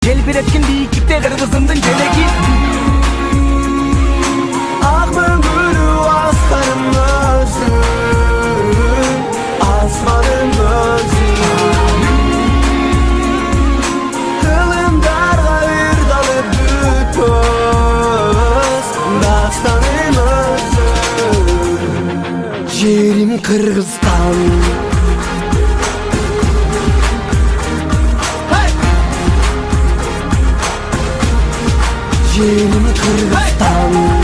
Gel bir etkin deyiklikte kırgızımdın gelegi. Ağmın gülü aslanım özün, asmanım özün. Kılımdarga bir dalı bütöz, dastanım özün. Yerim Kırgızstan. Yerim Kırgızstan.